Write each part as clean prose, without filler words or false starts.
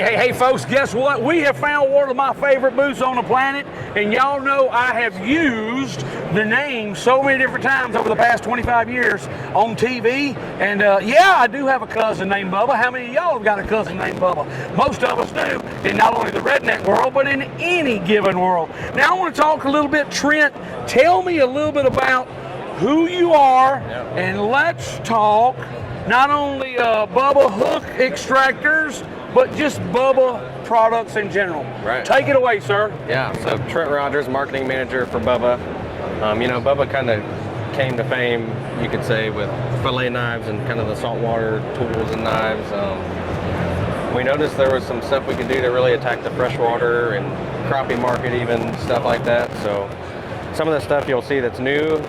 Hey, folks, guess what? We have found one of my favorite booths on the planet, and y'all know I have used the name so many different times over the past 25 years on TV, and yeah, I do have a cousin named Bubba. How many of y'all have got a cousin named Bubba? Most of us do, in not only the redneck world, but in any given world. Now, I want to talk a little bit, Trent, tell me a little bit about who you are, and let's talk not only Bubba hook extractors, but just Bubba products in general. Right. Take it away, sir. Yeah, so Trent Rogers, marketing manager for Bubba. You know, Bubba kind of came to fame, you could say, with fillet knives and kind of the saltwater tools and knives. We noticed there was some stuff we could do to really attack the freshwater and crappie market, even stuff like that. So some of the stuff you'll see that's new,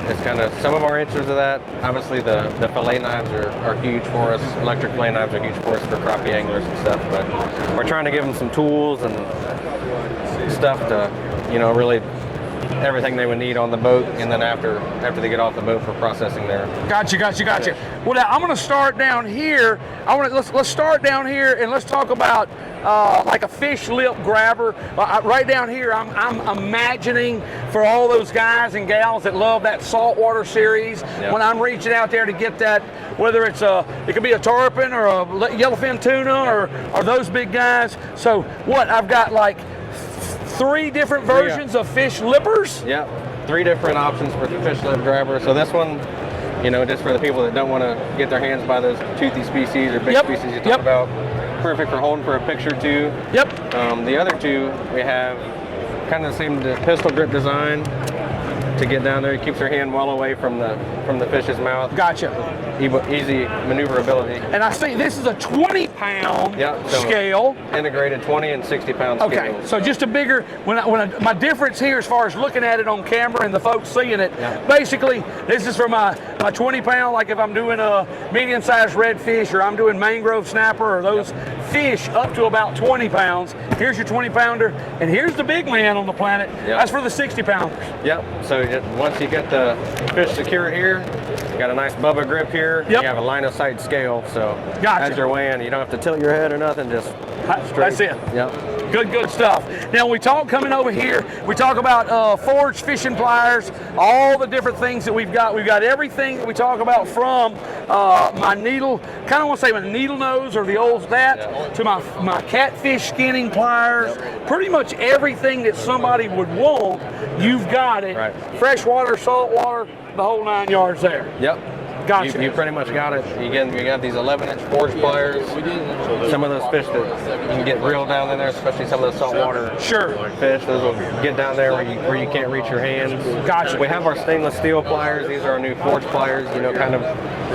it's kind of some of our answers to that. Obviously, the fillet knives are huge for us. Electric fillet knives are huge for us for crappie anglers and stuff. But we're trying to give them some tools and stuff to, you know, really everything they would need on the boat, and then after they get off the boat for processing there. Gotcha. Well, now I'm going to start down here. Let's start down here and let's talk about like a fish lip grabber. Right down here, I'm imagining for all those guys and gals that love that saltwater series. Yeah. When I'm reaching out there to get that, whether it's it could be a tarpon or a yellowfin tuna or those big guys. So what I've got like 3 different versions of fish lippers. Yeah, 3 different options for the fish lip grabber. So this one, you know, just for the people that don't want to get their hands by those toothy species or big species you talk about. Perfect for holding for a picture too. Yep. The other 2, we have kind of the same pistol grip design to get down there. It keeps your hand well away from the fish's mouth. Gotcha. Easy maneuverability. And I see this is a 20-pound scale. Integrated 20 and 60-pound Okay, scale. so just a bigger, my difference here as far as looking at it on camera and the folks seeing it, basically this is for my 20-pound, like if I'm doing a medium-sized redfish or I'm doing mangrove snapper or those fish up to about 20 pounds. Here's your 20-pounder, and here's the big man on the planet. That's for the 60-pounders. Yep, so once you get the fish secure here, you got a nice Bubba grip here. You have a line of sight scale, so as you're weighing, you don't have to tilt your head or nothing, just straight. That's it. Yep. Good stuff. Now we talk coming over here, we talk about forged fishing pliers, all the different things that we've got. We've got everything that we talk about from my needle, kind of want to say my needle nose or the old to my catfish skinning pliers. Pretty much everything that somebody would want, you've got it. Freshwater, saltwater, the whole 9 yards there. Yep. Gotcha. You pretty much got it. Again, you got these 11-inch forged pliers. Some of those fish that you can get reeled down in there, especially some of the saltwater fish, those will get down there where you can't reach your hands. Gotcha. We have our stainless steel pliers. These are our new forged pliers, you know, kind of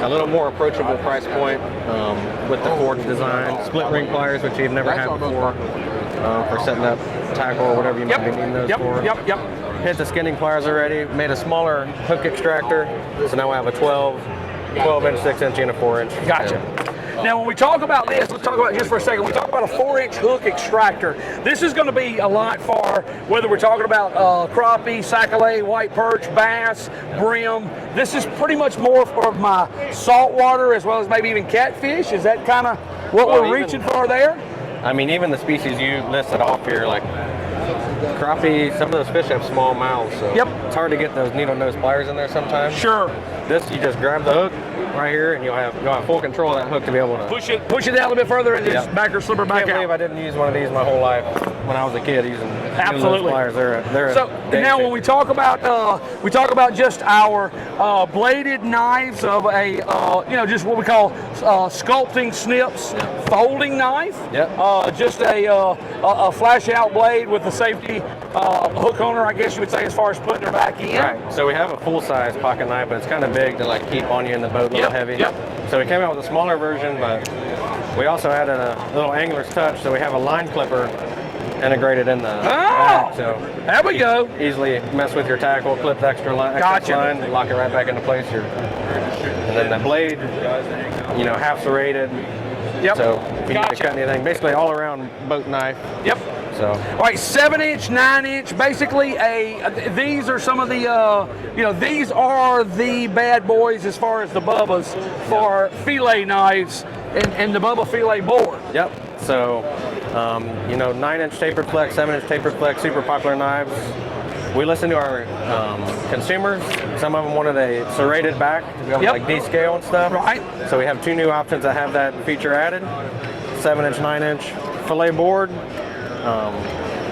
a little more approachable price point with the forged design. Split ring pliers, which you've never had before, for setting up tackle or whatever you might be needing those for. Hit the skinning pliers already. Made a smaller hook extractor, so now we have a 12-inch, 6-inch, and a 4-inch. Gotcha. Now, when we talk about this, let's talk about it just for a second. We talk about a 4-inch hook extractor. This is going to be a lot for whether we're talking about crappie, sac-a-lait, white perch, bass, brim. This is pretty much more for my saltwater as well as maybe even catfish. Is that kind of what we're reaching for there? I mean, even the species you listed off here, like crappie, some of those fish have small mouths, so it's hard to get those needle nose pliers in there sometimes. Sure. This, you just grab the hook right here, and you'll have full control of that hook to be able to push it down a little bit further and just back or slipper back out. I can't believe I didn't use one of these my whole life when I was a kid using those pliers. They're so now when we talk about just our bladed knives of a just what we call sculpting snips, folding knife. Just a flash out blade with the safety hook owner, I guess you would say, as far as putting her back in. Right. So we have a full size pocket knife, but it's kind of big to like keep on you in the boat, a little heavy. So we came out with a smaller version, but we also added a little angler's touch, so we have a line clipper integrated in the back, so there we go. Easily mess with your tackle, clip the extra line, lock it right back into place here. And then the blade, you know, half serrated. So if you need to cut anything, basically all around boat knife. So, all right, 7-inch, 9-inch, basically these are some of the, these are the bad boys as far as the Bubbas for fillet knives and the Bubba fillet board. So, you know, 9-inch tapered flex, 7-inch tapered flex, super popular knives. We listen to our consumers. Some of them wanted a serrated back to be able to like descale and stuff. Right. So we have 2 new options that have that feature added. 7-inch, 9-inch fillet board.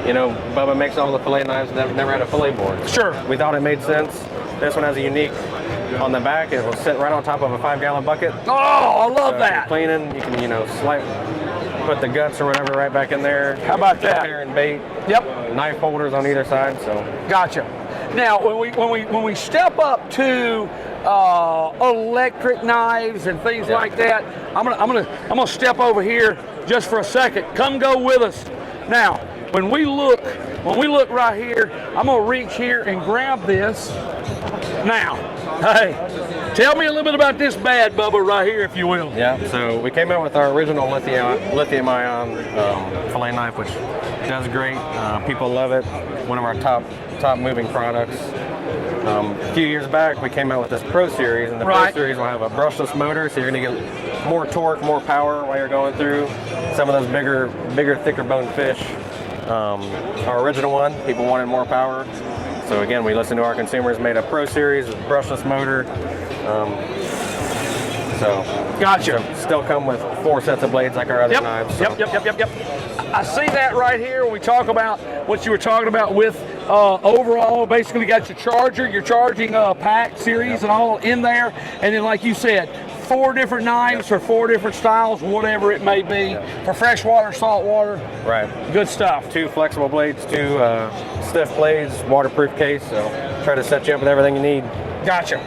You know, Bubba makes all the fillet knives, never had a fillet board. Sure. We thought it made sense. This one has a unique on the back. It will sit right on top of a 5-gallon bucket. Oh, I love So that. if you're cleaning, you can, you know, put the guts or whatever right back in there. How about that? Pair and bait. Yep. Knife holders on either side. So. Gotcha. Now, when we step up to electric knives and things like that, I'm gonna step over here just for a second. Come go with us. Now, when we look right here, I'm gonna reach here and grab this. Now, hey, tell me a little bit about this bad Bubba right here, if you will. Yeah. So we came out with our original lithium-ion fillet knife, which does great. People love it. One of our top moving products. A few years back, we came out with this Pro Series, and the Pro Series will have a brushless motor, so you're going to get more torque, more power while you're going through some of those bigger, thicker boned fish. Our original one, people wanted more power. So again, we listened to our consumers, made a Pro Series with brushless motor. Gotcha. Still come with 4 sets of blades like our other knives. So. Yep. I see that right here. We talk about what you were talking about with overall. Basically, got your charger, your charging pack series, and all in there. And then, like you said, 4 different knives for 4 different styles, whatever it may be, for freshwater, saltwater. Right. Good stuff. 2 flexible blades, 2 stiff blades, waterproof case. So try to set you up with everything you need. Gotcha.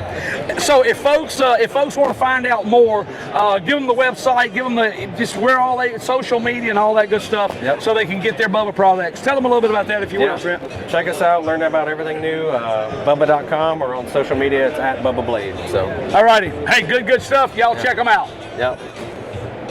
So if folks want to find out more, give them the website, give them just where all they social media and all that good stuff, so they can get their Bubba products. Tell them a little bit about that, if you will, Trent. Check us out, learn about everything new. Bubba.com, or on social media, it's @BubbaBlade. So. Alrighty. Hey, good stuff. Y'all check them out. Yep.